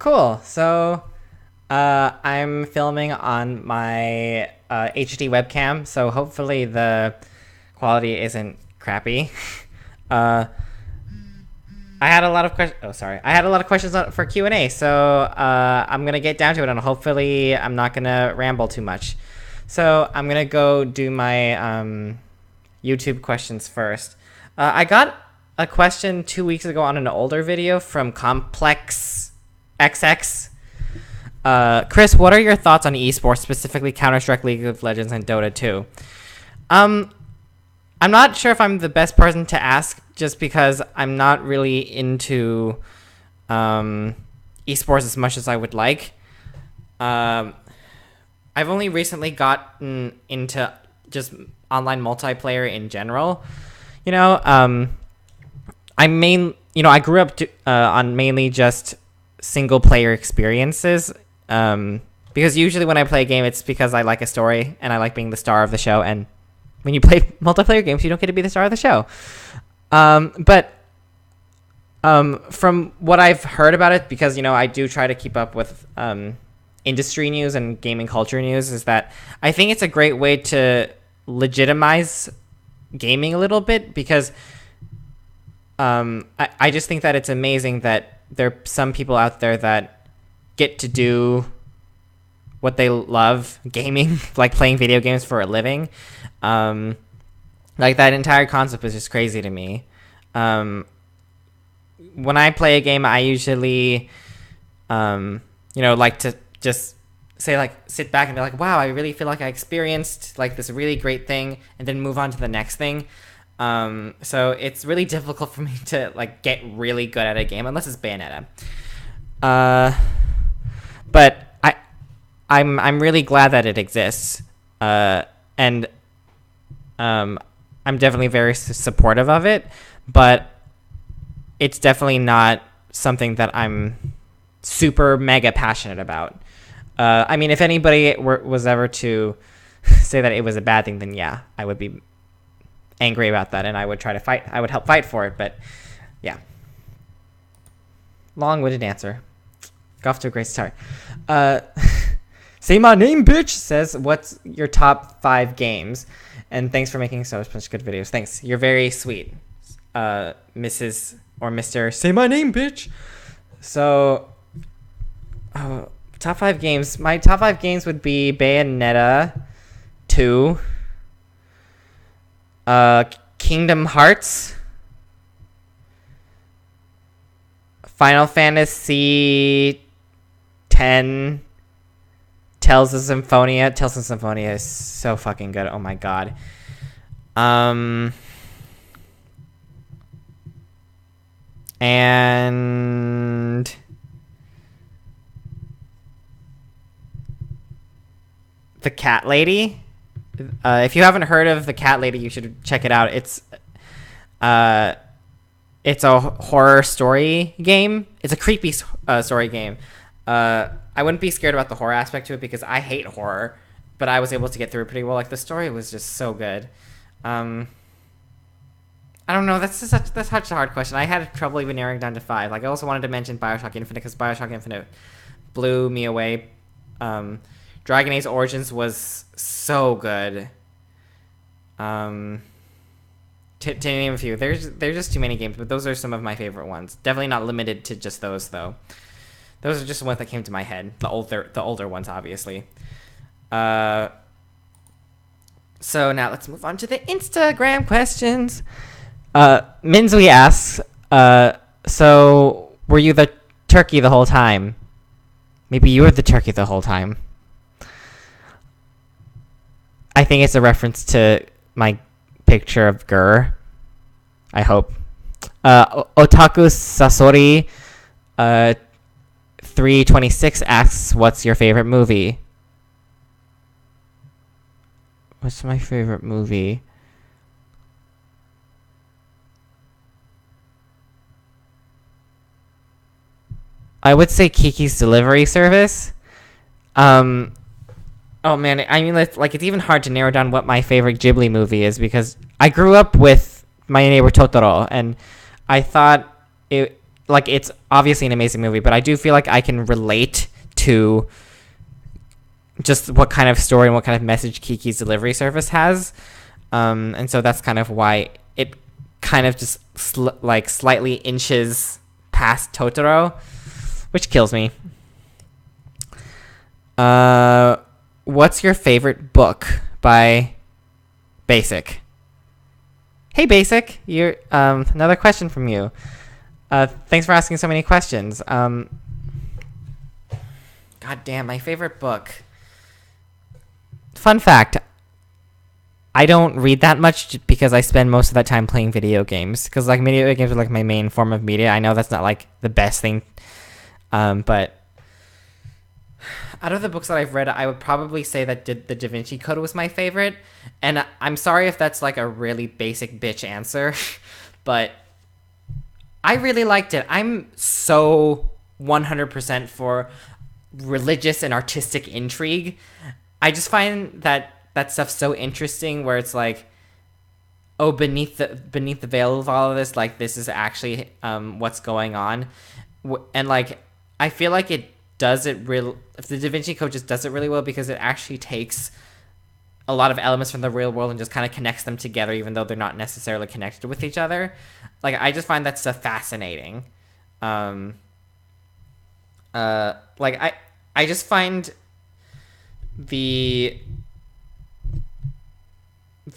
Cool. So, I'm filming on my HD webcam, so hopefully the quality isn't crappy. I had a lot of questions. Oh, sorry. I had a lot of questions for Q&A, so I'm gonna get down to it, and hopefully I'm not gonna ramble too much. So I'm gonna go do my YouTube questions first. I got a question 2 weeks ago on an older video from CompleXxx. Chris, what are your thoughts on esports, specifically Counter-Strike, League of Legends, and Dota 2? I'm not sure if I'm the best person to ask, just because I'm not really into esports as much as I would like. I've only recently gotten into just online multiplayer in general. You know, I grew up on mainly just single player experiences. Because usually when I play a game, it's because I like a story and I like being the star of the show. And when you play multiplayer games, you don't get to be the star of the show. But from what I've heard about it, because, you know, I do try to keep up with industry news and gaming culture news, is that I think it's a great way to legitimize gaming a little bit, because I just think that it's amazing that there are some people out there that get to do what they love, gaming, like playing video games for a living. Like, that entire concept is just crazy to me. When I play a game, I usually, like to just say, like, sit back and be like, wow, I really feel like I experienced like this really great thing, and then move on to the next thing. So it's really difficult for me to like get really good at a game unless it's Bayonetta. But I'm really glad that it exists. And I'm definitely very supportive of it, but it's definitely not something that I'm super mega passionate about. I mean, if anybody was ever to say that it was a bad thing, then yeah, I would be angry about that, and I would try to fight. I would help fight for it, but yeah. Long-winded answer. Got off to a great start. Say my name, bitch, says, what's your top 5 games? And thanks for making so much good videos. Thanks. You're very sweet, Mrs. or Mr. Say my name, bitch. So, top 5 games. My top 5 games would be Bayonetta 2, Kingdom Hearts, Final Fantasy 10, Tales of Symphonia. Tales of Symphonia is so fucking good. Oh my god. And The Cat Lady. If you haven't heard of The Cat Lady, you should check it out. It's a horror story game. It's a creepy story game. I wouldn't be scared about the horror aspect to it because I hate horror, but I was able to get through it pretty well. Like, the story was just so good. I don't know. That's such a hard question. I had trouble even narrowing down to 5. Like, I also wanted to mention BioShock Infinite because BioShock Infinite blew me away. Dragon Age Origins was so good. To name a few. There's just too many games, but those are some of my favorite ones. Definitely not limited to just those, though. Those are just the ones that came to my head. The older ones, obviously. So now let's move on to the Instagram questions. minhdzuy asks, so were you the turkey the whole time? Maybe you were the turkey the whole time. I think it's a reference to my picture of Gur. I hope. Otaku Sasori 326 asks, what's your favorite movie? What's my favorite movie? I would say Kiki's Delivery Service. Oh man, I mean, it's even hard to narrow down what my favorite Ghibli movie is, because I grew up with My Neighbor Totoro, and I thought it like, it's obviously an amazing movie, but I do feel like I can relate to just what kind of story and what kind of message Kiki's Delivery Service has. And so that's kind of why it kind of just slightly inches past Totoro, which kills me. What's your favorite book by Basic? Hey, Basic, you're another question from you. Thanks for asking so many questions. God damn, my favorite book. Fun fact, I don't read that much because I spend most of that time playing video games. Because, like, video games are, like, my main form of media. I know that's not, like, the best thing. But out of the books that I've read, I would probably say that the Da Vinci Code was my favorite. And I'm sorry if that's, like, a really basic bitch answer. But I really liked it. I'm so 100% for religious and artistic intrigue. I just find that stuff's so interesting, where it's like, oh, beneath the veil of all of this, like, this is actually what's going on. And, like, I feel like it does it real. If the Da Vinci Code just does it really well, because it actually takes a lot of elements from the real world and just kind of connects them together, even though they're not necessarily connected with each other. Like, I just find that stuff fascinating. Like, I just find the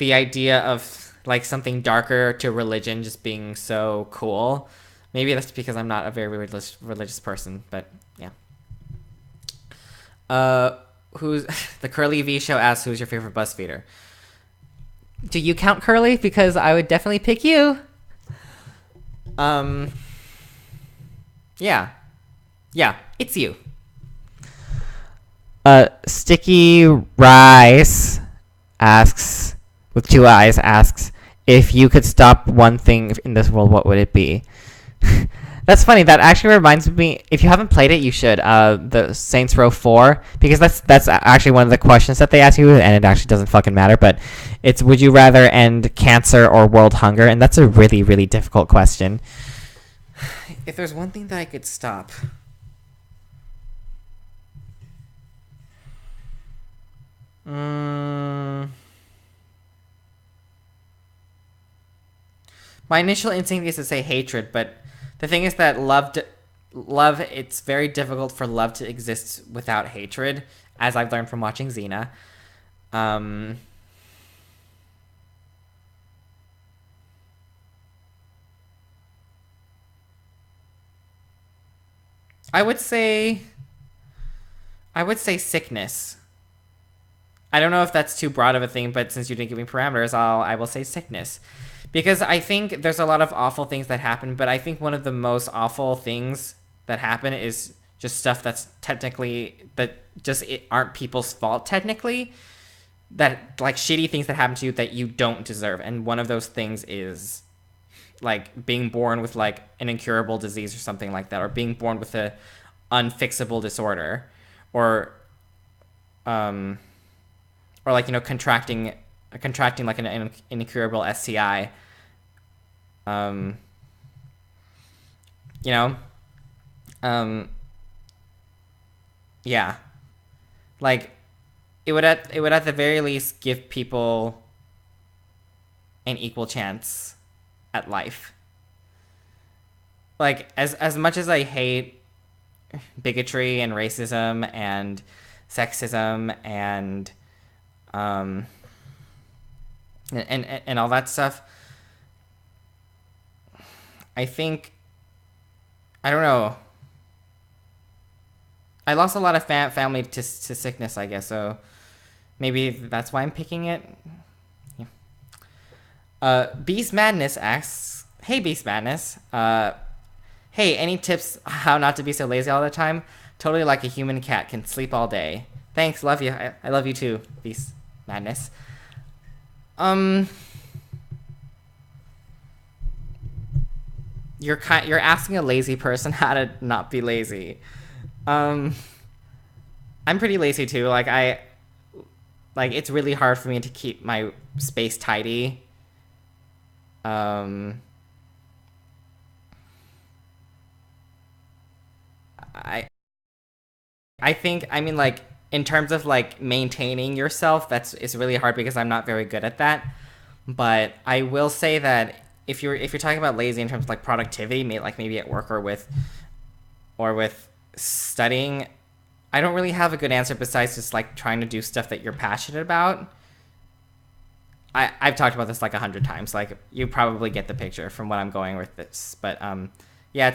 idea of, like, something darker to religion just being so cool. Maybe that's because I'm not a very religious person, but yeah. Who's the Curly V Show asks, who's your favorite bus feeder? Do you count Curly? Because I would definitely pick you. Yeah, it's you. Stickyriice asks, with 2 eyes, asks, if you could stop one thing in this world, what would it be? That's funny. That actually reminds me, if you haven't played it, you should. The Saints Row 4, because that's actually one of the questions that they ask you, and it actually doesn't fucking matter, but it's, would you rather end cancer or world hunger? And that's a really, really difficult question. If there's one thing that I could stop... My initial instinct is to say hatred, but the thing is that love, it's very difficult for love to exist without hatred, as I've learned from watching Xena. I would say sickness. I don't know if that's too broad of a thing, but since you didn't give me parameters, I will say sickness. Because I think there's a lot of awful things that happen, but I think one of the most awful things that happen is just stuff that's technically, that just aren't people's fault technically. That, like, shitty things that happen to you that you don't deserve. And one of those things is, like, being born with, like, an incurable disease or something like that, or being born with a unfixable disorder, or like, you know, contracting like an incurable STI. You know, yeah, like, it would at the very least give people an equal chance at life. Like, as much as I hate bigotry and racism and sexism and all that stuff, I think, I don't know, I lost a lot of family to sickness, I guess, so maybe that's why I'm picking it. Yeah. Beast Madness asks, hey, Beast Madness, hey, any tips how not to be so lazy all the time? Totally like a human cat, can sleep all day. Thanks, love you. I love you too, Beast Madness. You're asking a lazy person how to not be lazy. I'm pretty lazy too. Like, it's really hard for me to keep my space tidy. think, I mean, like, in terms of like maintaining yourself, it's really hard because I'm not very good at that. But I will say that if you're talking about lazy in terms of like productivity, maybe at work or with studying, I don't really have a good answer besides just like trying to do stuff that you're passionate about. I've talked about this like 100 times. Like, you probably get the picture from what I'm going with this. But yeah,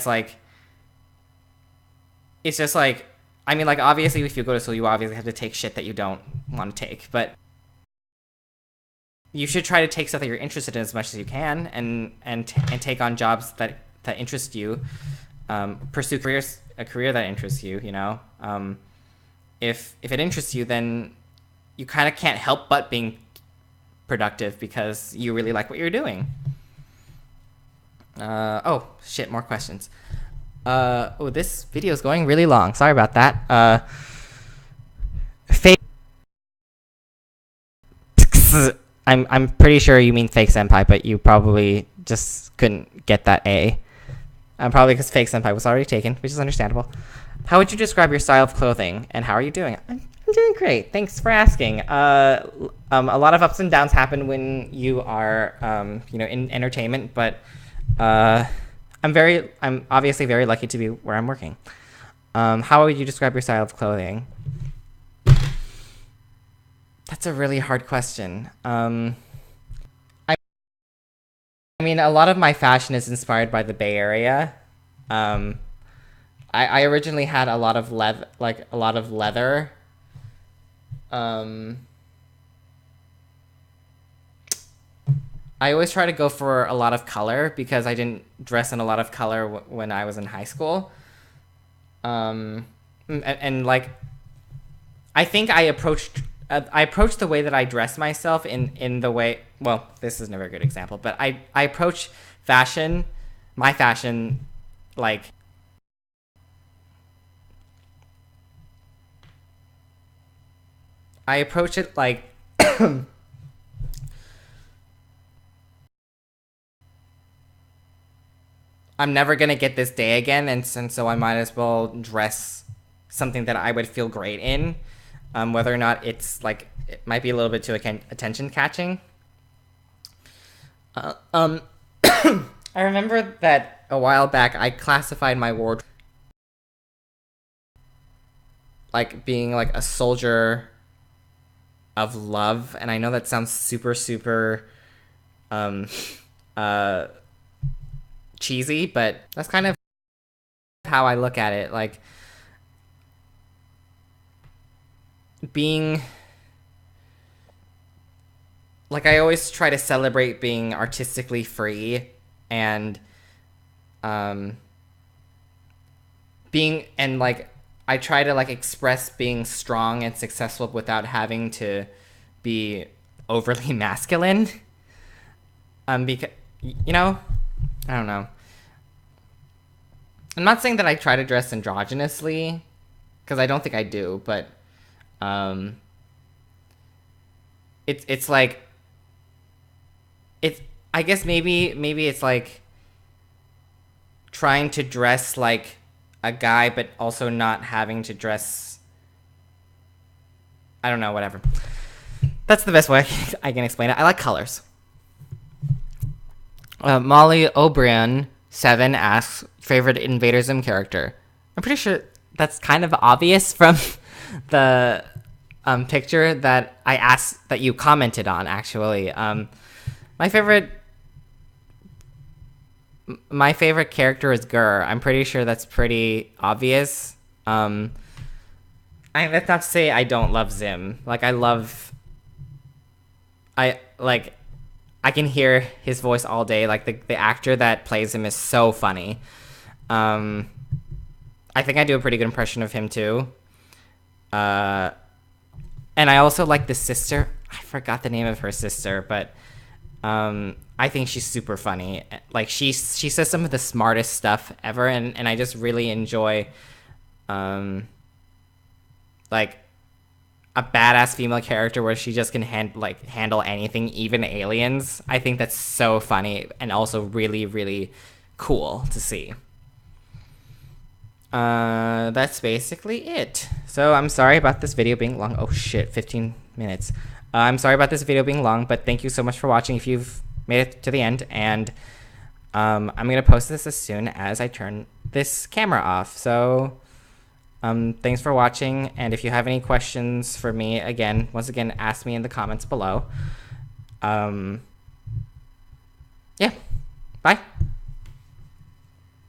it's just like, I mean, like, obviously if you go to school, you obviously have to take shit that you don't want to take, but you should try to take stuff that you're interested in as much as you can, and take on jobs that interest you. Pursue a career that interests you. You know, if it interests you, then you kind of can't help but being productive because you really like what you're doing. Oh shit, more questions. Oh, this video is going really long. Sorry about that. I'm pretty sure you mean fake senpai, but you probably just couldn't get that A. Probably because fake senpai was already taken, which is understandable. How would you describe your style of clothing, and how are you doing? I'm doing great. Thanks for asking. A lot of ups and downs happen when you are, in entertainment, but I'm obviously very lucky to be where I'm working. How would you describe your style of clothing? That's a really hard question. I mean, a lot of my fashion is inspired by the Bay Area. I originally had a lot of leather. I always try to go for a lot of color because I didn't dress in a lot of color when I was in high school. And like, I think I approached the way that I dress myself in the way, well, this isn't a very good example, but I approach my fashion, like, I approach it like, I'm never going to get this day again, and so I might as well dress something that I would feel great in. Whether or not it's like, it might be a little bit too attention catching. I remember that a while back I classified my wardrobe like being like a soldier of love, and I know that sounds super cheesy, but that's kind of how I look at it. Like, being like, I always try to celebrate being artistically free and being, and like, I try to like express being strong and successful without having to be overly masculine. Because, you know, I don't know. I'm not saying that I try to dress androgynously, because I don't think I do, but it's like, it's, I guess maybe it's like trying to dress like a guy, but also not having to dress, I don't know, whatever. That's the best way I can explain it. I like colors. Molly O'Brien 7 asks, favorite Invader Zim character. I'm pretty sure that's kind of obvious from the picture that I asked, that you commented on, actually. My favorite character is Gur. I'm pretty sure that's pretty obvious. That's not to say I don't love Zim. Like, I can hear his voice all day. Like, the actor that plays him is so funny. I think I do a pretty good impression of him too. And I also like the sister. I forgot the name of her sister, but I think she's super funny. Like, she says some of the smartest stuff ever, and I just really enjoy like a badass female character where she just can handle anything, even aliens. I think that's so funny and also really, really cool to see. that's basically it. So I'm sorry about this video being long. Oh shit, 15 minutes. I'm sorry about this video being long, but thank you so much for watching if you've made it to the end. And I'm going to post this as soon as I turn this camera off. So thanks for watching. And if you have any questions for me, once again, ask me in the comments below. Yeah, bye.